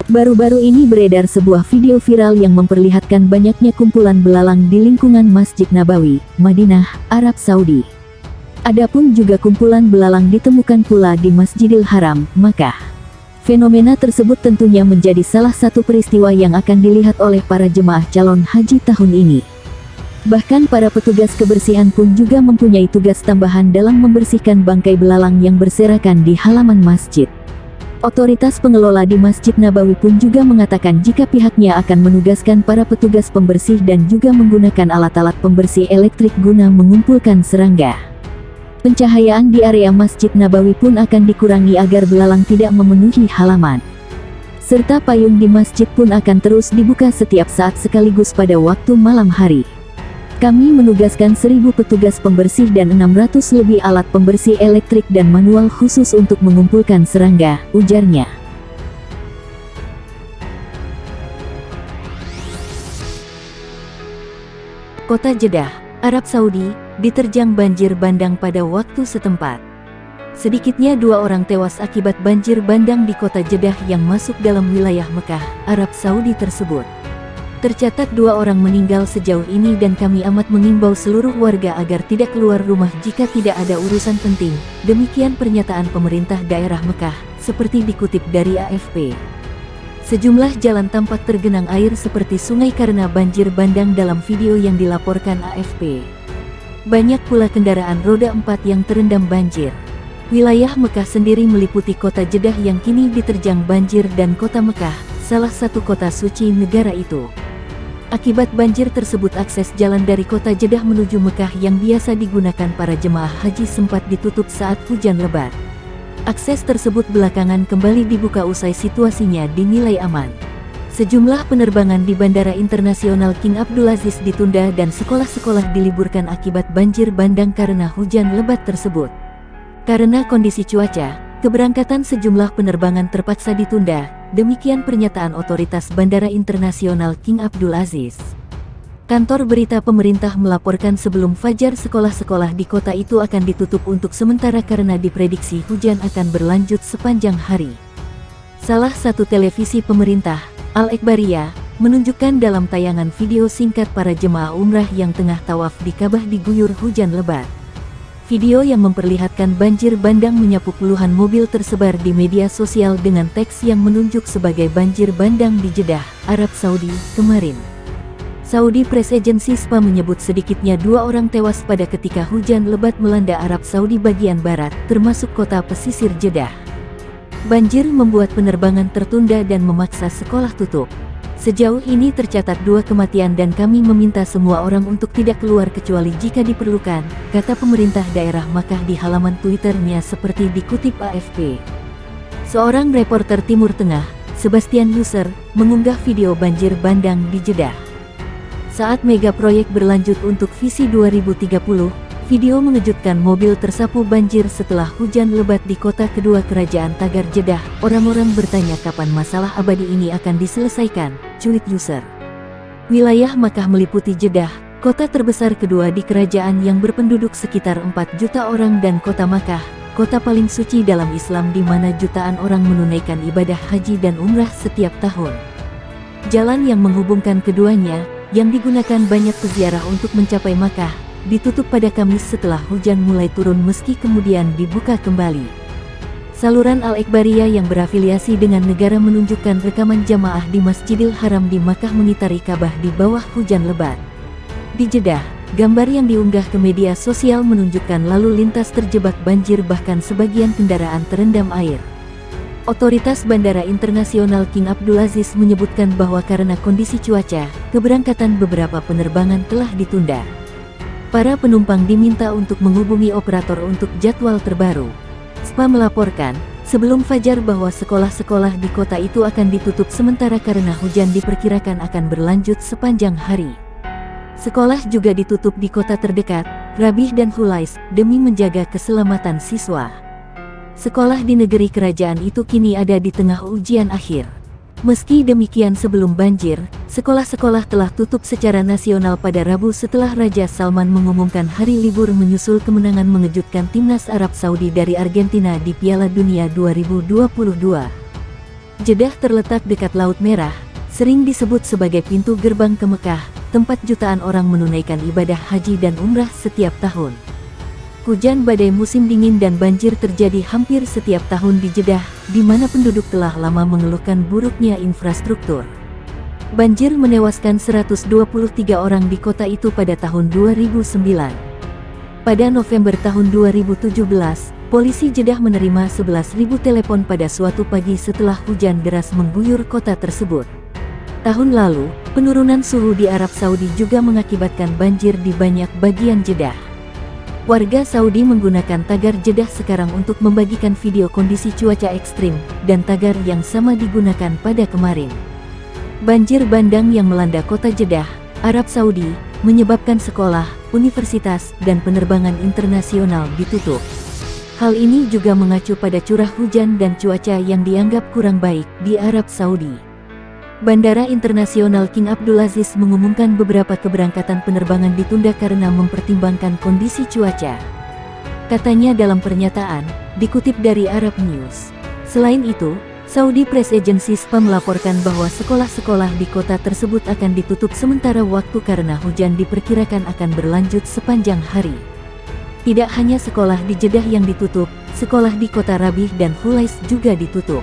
Baru-baru ini beredar sebuah video viral yang memperlihatkan banyaknya kumpulan belalang di lingkungan Masjid Nabawi, Madinah, Arab Saudi. Adapun juga kumpulan belalang ditemukan pula di Masjidil Haram, Makkah. Fenomena tersebut tentunya menjadi salah satu peristiwa yang akan dilihat oleh para jemaah calon haji tahun ini. Bahkan para petugas kebersihan pun juga mempunyai tugas tambahan dalam membersihkan bangkai belalang yang berserakan di halaman masjid. Otoritas pengelola di Masjid Nabawi pun juga mengatakan jika pihaknya akan menugaskan para petugas pembersih dan juga menggunakan alat-alat pembersih elektrik guna mengumpulkan serangga. Pencahayaan di area Masjid Nabawi pun akan dikurangi agar belalang tidak memenuhi halaman. Serta payung di masjid pun akan terus dibuka setiap saat sekaligus pada waktu malam hari. Kami menugaskan 1.000 petugas pembersih dan 600 lebih alat pembersih elektrik dan manual khusus untuk mengumpulkan serangga, ujarnya. Kota Jeddah, Arab Saudi, diterjang banjir bandang pada waktu setempat. Sedikitnya 2 orang tewas akibat banjir bandang di kota Jeddah yang masuk dalam wilayah Mekah, Arab Saudi tersebut. Tercatat 2 orang meninggal sejauh ini dan kami amat mengimbau seluruh warga agar tidak keluar rumah jika tidak ada urusan penting. Demikian pernyataan pemerintah daerah Mekah, seperti dikutip dari AFP. Sejumlah jalan tampak tergenang air seperti sungai karena banjir bandang dalam video yang dilaporkan AFP. Banyak pula kendaraan roda 4 yang terendam banjir. Wilayah Mekah sendiri meliputi kota Jeddah yang kini diterjang banjir dan kota Mekah, salah satu kota suci negara itu. Akibat banjir tersebut akses jalan dari kota Jeddah menuju Mekah yang biasa digunakan para jemaah haji sempat ditutup saat hujan lebat. Akses tersebut belakangan kembali dibuka usai situasinya dinilai aman. Sejumlah penerbangan di Bandara Internasional King Abdulaziz ditunda dan sekolah-sekolah diliburkan akibat banjir bandang karena hujan lebat tersebut. Karena kondisi cuaca, keberangkatan sejumlah penerbangan terpaksa ditunda. Demikian pernyataan otoritas Bandara Internasional King Abdulaziz. Kantor berita pemerintah melaporkan sebelum fajar sekolah-sekolah di kota itu akan ditutup untuk sementara karena diprediksi hujan akan berlanjut sepanjang hari. Salah satu televisi pemerintah, Al-Ikhbariyah, menunjukkan dalam tayangan video singkat para jemaah umrah yang tengah tawaf di Ka'bah diguyur hujan lebat. Video yang memperlihatkan banjir bandang menyapu puluhan mobil tersebar di media sosial dengan teks yang menunjuk sebagai banjir bandang di Jeddah, Arab Saudi, kemarin. Saudi Press Agency SPA menyebut sedikitnya 2 orang tewas pada ketika hujan lebat melanda Arab Saudi bagian barat, termasuk kota pesisir Jeddah. Banjir membuat penerbangan tertunda dan memaksa sekolah tutup. Sejauh ini tercatat 2 kematian dan kami meminta semua orang untuk tidak keluar kecuali jika diperlukan, kata pemerintah daerah Makkah di halaman Twitternya seperti dikutip AFP. Seorang reporter Timur Tengah, Sebastian Yusser, mengunggah video banjir bandang di Jeddah. Saat mega proyek berlanjut untuk visi 2030, video mengejutkan mobil tersapu banjir setelah hujan lebat di kota kedua kerajaan Tagar Jeddah. Orang-orang bertanya kapan masalah abadi ini akan diselesaikan, cuit Yusser. Wilayah Makkah meliputi Jeddah, kota terbesar kedua di kerajaan yang berpenduduk sekitar 4 juta orang dan kota Makkah, kota paling suci dalam Islam di mana jutaan orang menunaikan ibadah haji dan umrah setiap tahun. Jalan yang menghubungkan keduanya, yang digunakan banyak peziarah untuk mencapai Makkah, ditutup pada Kamis setelah hujan mulai turun meski kemudian dibuka kembali. Saluran Al-Ikhbariyah yang berafiliasi dengan negara menunjukkan rekaman jamaah di Masjidil Haram di Makkah mengitari Ka'bah di bawah hujan lebat. Di Jeddah, gambar yang diunggah ke media sosial menunjukkan lalu lintas terjebak banjir bahkan sebagian kendaraan terendam air. Otoritas Bandara Internasional King Abdulaziz menyebutkan bahwa karena kondisi cuaca, keberangkatan beberapa penerbangan telah ditunda. Para penumpang diminta untuk menghubungi operator untuk jadwal terbaru. SPA melaporkan, sebelum fajar bahwa sekolah-sekolah di kota itu akan ditutup sementara karena hujan diperkirakan akan berlanjut sepanjang hari. Sekolah juga ditutup di kota terdekat, Rabih dan Hulais, demi menjaga keselamatan siswa. Sekolah di negeri kerajaan itu kini ada di tengah ujian akhir. Meski demikian sebelum banjir, sekolah-sekolah telah tutup secara nasional pada Rabu setelah Raja Salman mengumumkan hari libur menyusul kemenangan mengejutkan timnas Arab Saudi dari Argentina di Piala Dunia 2022. Jeddah terletak dekat Laut Merah, sering disebut sebagai pintu gerbang ke Mekah, tempat jutaan orang menunaikan ibadah haji dan umrah setiap tahun. Hujan badai musim dingin dan banjir terjadi hampir setiap tahun di Jeddah, di mana penduduk telah lama mengeluhkan buruknya infrastruktur. Banjir menewaskan 123 orang di kota itu pada tahun 2009. Pada November tahun 2017, polisi Jeddah menerima 11.000 telepon pada suatu pagi setelah hujan deras mengguyur kota tersebut. Tahun lalu, penurunan suhu di Arab Saudi juga mengakibatkan banjir di banyak bagian Jeddah. Warga Saudi menggunakan tagar Jeddah sekarang untuk membagikan video kondisi cuaca ekstrim, dan tagar yang sama digunakan pada kemarin. Banjir bandang yang melanda kota Jeddah, Arab Saudi, menyebabkan sekolah, universitas, dan penerbangan internasional ditutup. Hal ini juga mengacu pada curah hujan dan cuaca yang dianggap kurang baik di Arab Saudi. Bandara Internasional King Abdulaziz mengumumkan beberapa keberangkatan penerbangan ditunda karena mempertimbangkan kondisi cuaca. Katanya dalam pernyataan, dikutip dari Arab News. Selain itu, Saudi Press Agency SPA melaporkan bahwa sekolah-sekolah di kota tersebut akan ditutup sementara waktu karena hujan diperkirakan akan berlanjut sepanjang hari. Tidak hanya sekolah di Jeddah yang ditutup, sekolah di kota Rabih dan Hulais juga ditutup.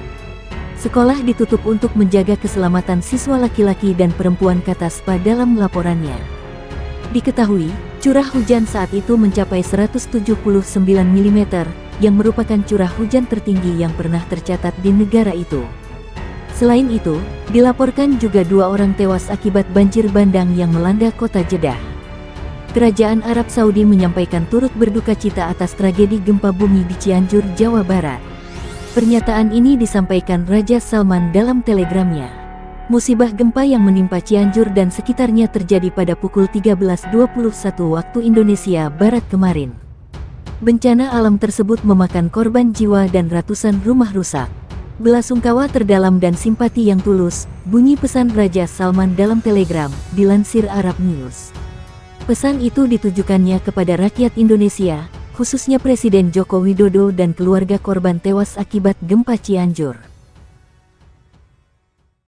Sekolah ditutup untuk menjaga keselamatan siswa laki-laki dan perempuan, kata SPA dalam laporannya. Diketahui, curah hujan saat itu mencapai 179 mm, yang merupakan curah hujan tertinggi yang pernah tercatat di negara itu. Selain itu, dilaporkan juga 2 orang tewas akibat banjir bandang yang melanda kota Jeddah. Kerajaan Arab Saudi menyampaikan turut berduka cita atas tragedi gempa bumi di Cianjur, Jawa Barat. Pernyataan ini disampaikan Raja Salman dalam telegramnya. Musibah gempa yang menimpa Cianjur dan sekitarnya terjadi pada pukul 13.21 waktu Indonesia Barat kemarin. Bencana alam tersebut memakan korban jiwa dan ratusan rumah rusak. Belasungkawa terdalam dan simpati yang tulus, bunyi pesan Raja Salman dalam telegram, dilansir Arab News. Pesan itu ditujukannya kepada rakyat Indonesia, khususnya Presiden Joko Widodo dan keluarga korban tewas akibat gempa Cianjur.